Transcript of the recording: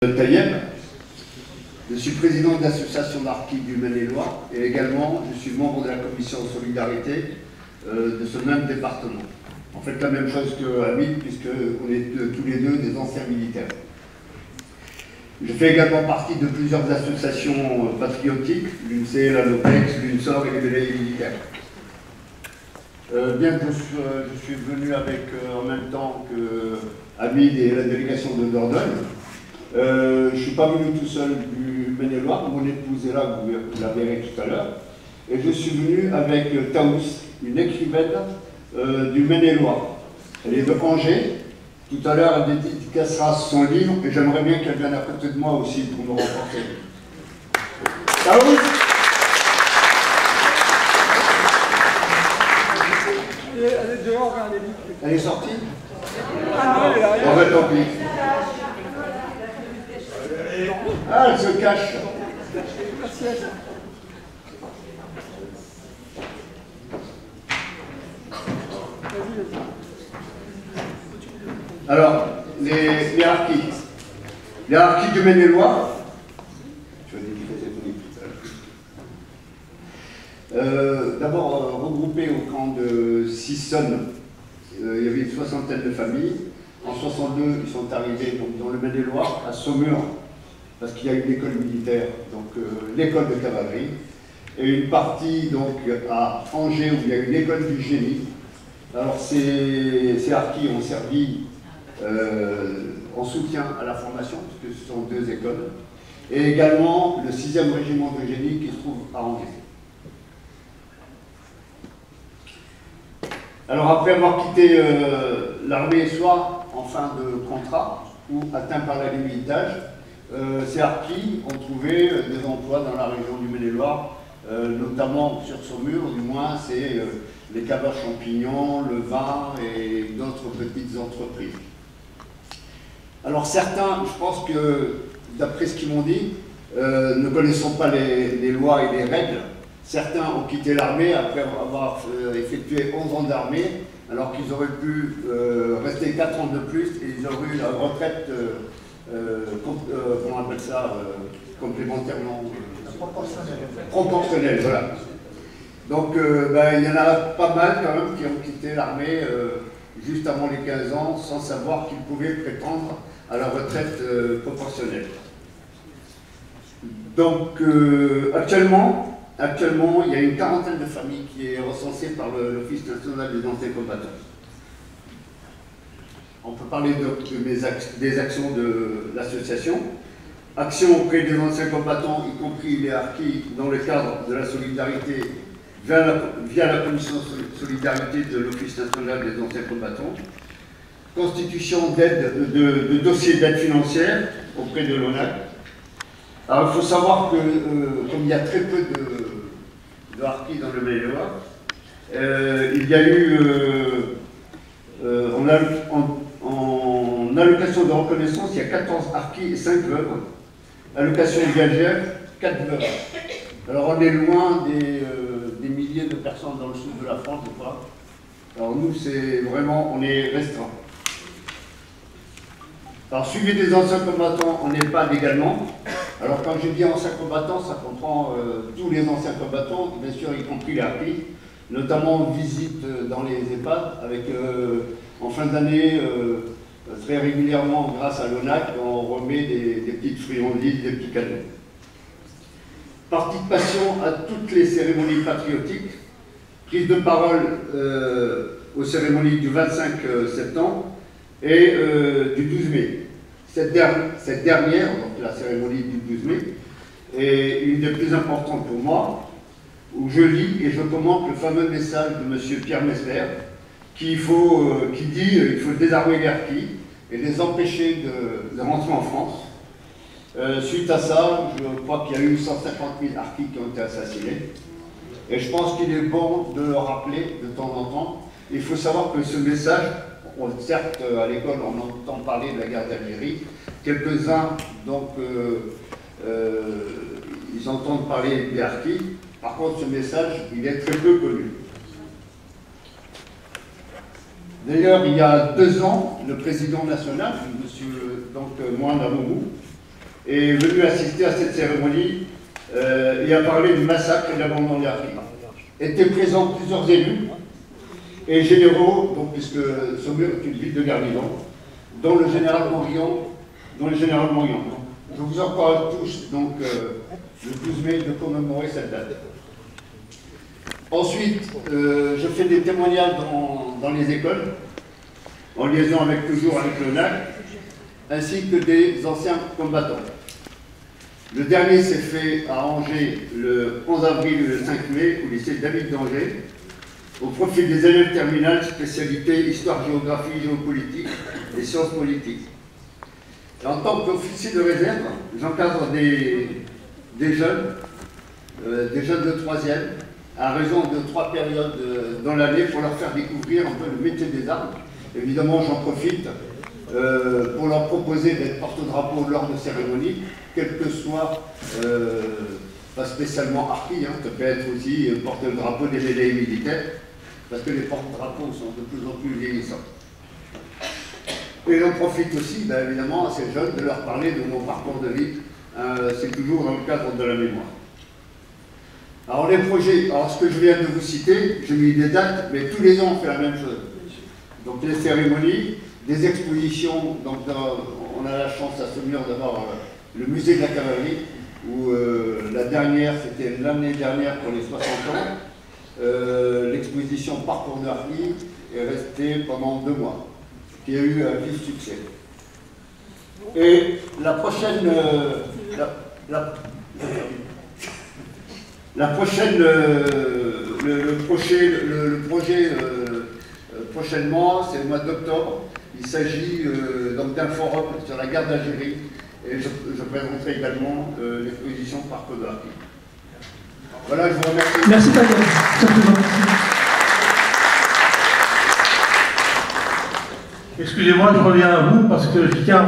Tayeb. Je suis président de l'association d'Harki du Maine-et-Loire et également je suis membre de la commission Solidarité de ce même département. En fait la même chose que Hamid puisqu'on est tous les deux des anciens militaires. Je fais également partie de plusieurs associations patriotiques, l'UNCE, la LOPEX, l'UNSOR et les Médaillés militaires. Bien que je suis venu avec en même temps que Hamid et la délégation de Dordogne, je ne suis pas venu tout seul du Maine-et-Loire, mon épouse est là, vous la verrez tout à l'heure, et je suis venu avec Taous, une écrivaine du Maine-et-Loire. Elle est de Angers, tout à l'heure elle dédicacera son livre, et j'aimerais bien qu'elle vienne à côté de moi aussi pour me renforcer. Taous! Elle est dehors, vers les livres. Elle est sortie? Ah, elle est là. On va tant pis. Ah, elle se cache. Alors, les harkis. Les harkis du Maine-et-Loire. Je vais dédicacer tout à l'heure. D'abord, regroupés au camp de Sissonne, il y avait une soixantaine de familles. En 62, ils sont arrivés donc, dans le Maine-et-Loire, à Saumur, parce qu'il y a une école militaire, donc l'école de cavalerie, et une partie donc à Angers où il y a une école du génie. Alors ces harkis ont servi en soutien à la formation, puisque ce sont deux écoles, et également le 6e régiment de génie qui se trouve à Angers. Alors après avoir quitté l'armée, soit en fin de contrat ou atteint par la limite d'âge, ces harkis ont trouvé des emplois dans la région du Maine-et-Loire, notamment sur Saumur, du moins c'est les caves à champignons, le vin et d'autres petites entreprises. Alors certains, je pense que d'après ce qu'ils m'ont dit, ne connaissant pas les lois et les règles, certains ont quitté l'armée après avoir effectué 11 ans d'armée, alors qu'ils auraient pu rester 4 ans de plus et ils auraient eu la retraite, comment on appelle ça, complémentairement proportionnelle, voilà. Donc il y en a pas mal quand même qui ont quitté l'armée juste avant les 15 ans sans savoir qu'ils pouvaient prétendre à la retraite proportionnelle. Donc actuellement, il y a une quarantaine de familles qui est recensée par l'Office national des anciens combattants. On peut parler des actions de l'association. Actions auprès des anciens combattants, y compris les harkis, dans le cadre de la solidarité via la commission solidarité de l'Office national des anciens combattants. Constitution d'aide, de dossiers d'aide financière auprès de l'ONAC. Alors il faut savoir que comme il y a très peu de harkis dans le Maine-et-Loire, il y a eu en allocation de reconnaissance, il y a 14 harkis et 5 veuves. Allocation viagère, 4 veuves. Alors on est loin des milliers de personnes dans le sud de la France, je crois. Alors nous, c'est vraiment, on est restreint. Alors suivi des anciens combattants, on n'est pas légalement. Alors quand je dis anciens combattants, ça comprend tous les anciens combattants, bien sûr y compris les harkis. Notamment on visite dans les EHPAD avec en fin d'année très régulièrement grâce à l'ONAC, on remet des petites friandises, des petits cadeaux. Participation à toutes les cérémonies patriotiques, prise de parole aux cérémonies du 25 septembre et du 12 mai. Cette dernière, donc la cérémonie du 12 mai, est une des plus importantes pour moi, où je lis et je commente le fameux message de M. Pierre Mesmer, qui dit qu'il faut désarmer les harkis et les empêcher de rentrer en France. Suite à ça, je crois qu'il y a eu 150 000 harkis qui ont été assassinés. Et je pense qu'il est bon de le rappeler de temps en temps. Il faut savoir que ce message, certes à l'école on entend parler de la guerre d'Algérie, quelques-uns donc ils entendent parler des harkis. Par contre ce message il est très peu connu. D'ailleurs il y a 2 ans, le président national, M. Mohamed Amoumou, est venu assister à cette cérémonie et a parlé du massacre et de l'abandon des harkis. Étaient présents plusieurs élus et généraux, donc, puisque Saumur est une ville de garnison, dont le général Morillon. Je vous encourage tous, donc, le 12 mai, de commémorer cette date. Ensuite, je fais des témoignages dans les écoles, en liaison toujours avec le NAC, ainsi que des anciens combattants. Le dernier s'est fait à Angers le 11 avril et le 5 mai, au lycée David d'Angers, au profit des élèves terminales, spécialité histoire, géographie, géopolitique et sciences politiques. Et en tant qu'officier de réserve, j'encadre des jeunes de 3e, à raison de 3 périodes dans l'année pour leur faire découvrir un peu le métier des armes. Évidemment, j'en profite pour leur proposer d'être porte-drapeau lors de cérémonies, quel que soit, pas spécialement harki, ça peut être aussi porte-drapeau des mêlées militaires, parce que les porte-drapeaux sont de plus en plus vieillissants. Et j'en profite aussi, évidemment, à ces jeunes de leur parler de mon parcours de vie. C'est toujours dans le cadre de la mémoire. Alors les projets, ce que je viens de vous citer, j'ai mis des dates, mais tous les ans on fait la même chose. Donc des cérémonies, des expositions, donc on a la chance à Saumur d'avoir le musée de la cavalerie, où la dernière, c'était l'année dernière pour les 60 ans, l'exposition Parcours de harki est restée pendant 2 mois, qui a eu un vif succès. Et la prochaine, le projet prochainement, c'est le mois d'octobre. Il s'agit donc d'un forum sur la guerre d'Algérie et je présenterai également l'exposition Parcours de harki. Voilà, je vous remercie. Merci Patrick. Excusez-moi, je reviens à vous parce que je tiens à